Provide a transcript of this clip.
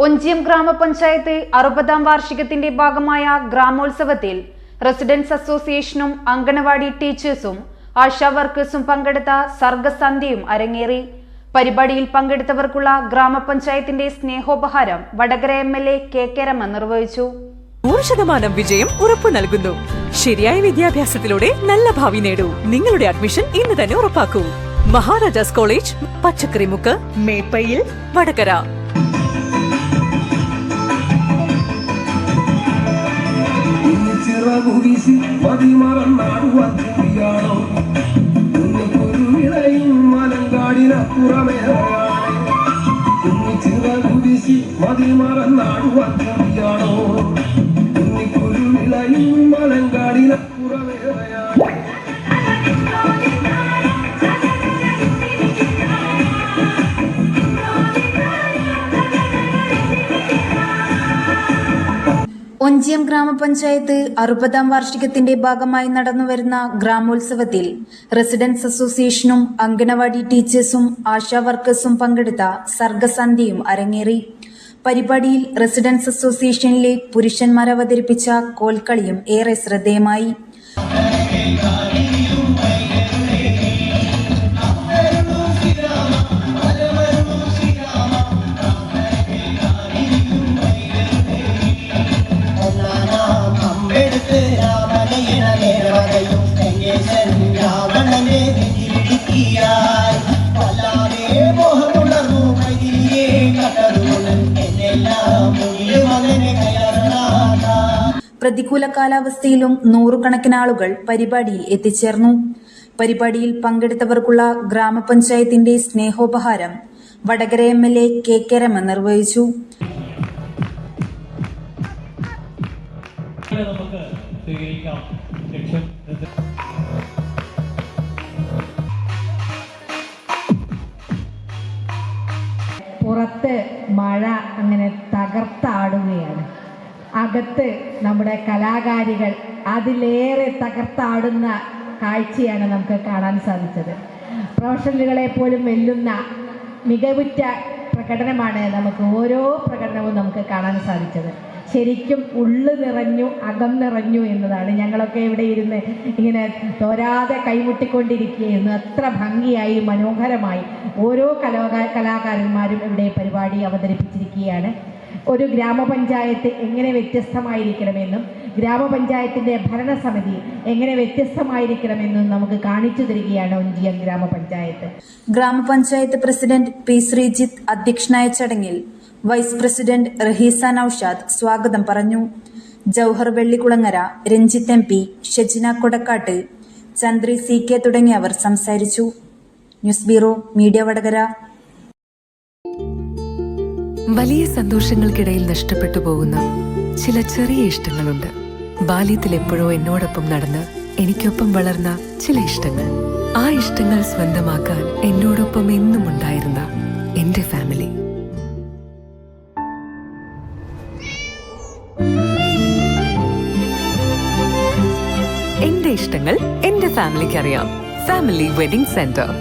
ഒഞ്ചിയം ഗ്രാമപഞ്ചായത്ത് 60ാം വാർഷികത്തിന്റെ ഭാഗമായ ഗ്രാമോത്സവത്തിൽ റെസിഡൻസ് അസോസിയേഷനും അംഗനവാടി ടീച്ചേഴ്സും ആശാ വർക്കേഴ്സും പങ്കെടുത്ത സർഗസന്ധ്യയും അരങ്ങേറി. പരിപാടിയിൽ പങ്കെടുത്തവർക്കുള്ള ഗ്രാമപഞ്ചായത്തിന്റെ സ്നേഹോപഹാരം വടകര MLA KK രമ നിർവഹിച്ചു. 100% വിജയം ഉറപ്പു നൽകുന്നു. ശരിയായ വിദ്യാഭ്യാസത്തിലൂടെ നല്ല ഭാവി നേടൂ. നിങ്ങളുടെ അഡ്മിഷൻ ഇന്ന് തന്നെ ഉറപ്പാക്കൂ. മഹാരാജാസ് കോളേജ്, പച്ചക്കറിമുക്ക്, മേപ്പയിൽ, വടകര. ഒഞ്ചിയം ഗ്രാമപഞ്ചായത്ത് 60ാം വാർഷികത്തിന്റെ ഭാഗമായി നടന്നുവരുന്ന ഗ്രാമോത്സവത്തിൽ റെസിഡൻസ് അസോസിയേഷനും അംഗനവാടി ടീച്ചേഴ്സും ആശാ വർക്കേഴ്സും പങ്കെടുത്ത സർഗസന്ധ്യയും അരങ്ങേറി. പരിപാടിയിൽ റെസിഡൻസ് അസോസിയേഷനിലെ പുരുഷന്മാർ അവതരിപ്പിച്ച കോൽക്കളിയും ഏറെ ശ്രദ്ധേയമായി. പ്രതികൂല കാലാവസ്ഥയിലും നൂറുകണക്കിന് ആളുകൾ പരിപാടിയിൽ എത്തിച്ചേർന്നു. പരിപാടിയിൽ പങ്കെടുത്തവർക്കുള്ള ഗ്രാമപഞ്ചായത്തിന്റെ സ്നേഹോപഹാരം വടകര MLA KK രമ നിർവഹിച്ചു. പുറത്ത് മഴ അങ്ങനെ തകർത്താടുകയാണ്. അകത്ത് നമ്മുടെ കലാകാരികൾ അതിലേറെ തകർത്താടുന്ന കാഴ്ചയാണ് നമുക്ക് കാണാൻ സാധിച്ചത്. പ്രൊഫഷണലുകളെ പോലും വെല്ലുന്ന മികവുറ്റ പ്രകടനമാണ് നമുക്ക് ഓരോ പ്രകടനവും നമുക്ക് കാണാൻ സാധിച്ചത്. ശരിക്കും ഉള്ളു നിറഞ്ഞു അകം നിറഞ്ഞു എന്നതാണ്. ഞങ്ങളൊക്കെ ഇവിടെ ഇരുന്ന് ഇങ്ങനെ തോരാതെ കൈമുട്ടിക്കൊണ്ടിരിക്കുകയായിരുന്നു. അത്ര ഭംഗിയായി മനോഹരമായി ഓരോ കലാകാരന്മാരും ഇവിടെ പരിപാടി അവതരിപ്പിച്ചിരിക്കുകയാണ്. ഒരു ഗ്രാമപഞ്ചായത്ത് എങ്ങനെ വ്യത്യസ്തമായിരിക്കണമെന്നും ഗ്രാമപഞ്ചായത്തിൻ്റെ ഭരണസമിതി എങ്ങനെ വ്യത്യസ്തമായിരിക്കണമെന്നും നമുക്ക് കാണിച്ചു തരികയാണ് ഒഞ്ചിയം ഗ്രാമപഞ്ചായത്ത്. ഗ്രാമപഞ്ചായത്ത് പ്രസിഡന്റ് P. ശ്രീജിത്ത് അധ്യക്ഷനായ ചടങ്ങിൽ വൈസ് പ്രസിഡന്റ് റഹീസ നൌഷാദ് സ്വാഗതം പറഞ്ഞു. ജൌഹർ വെള്ളിക്കുളങ്ങര, രഞ്ജിത്ത് MP, ഷെജിന കൊടക്കാട്ട്, ചന്ദ്രി CK തുടങ്ങിയവർ സംസാരിച്ചു. News bureau media Vadakara. വലിയ സന്തോഷങ്ങൾക്കിടയിൽ നഷ്ടപ്പെട്ടു പോകുന്ന ചില ചെറിയ ഇഷ്ടങ്ങളുണ്ട്. ബാല്യത്തിൽ എപ്പോഴോ എന്നോടൊപ്പം നടന്ന് എനിക്കൊപ്പം വളർന്ന ചില ഇഷ്ടങ്ങൾ. ആ ഇഷ്ടങ്ങൾ സ്വന്തമാക്കാൻ എന്നോടൊപ്പം എന്നും ഉണ്ടായിരുന്ന എന്റെ ഫാമിലി. എന്റെ ഇഷ്ടങ്ങൾ എന്റെ ഫാമിലിക്ക് അറിയാം. Family wedding centre.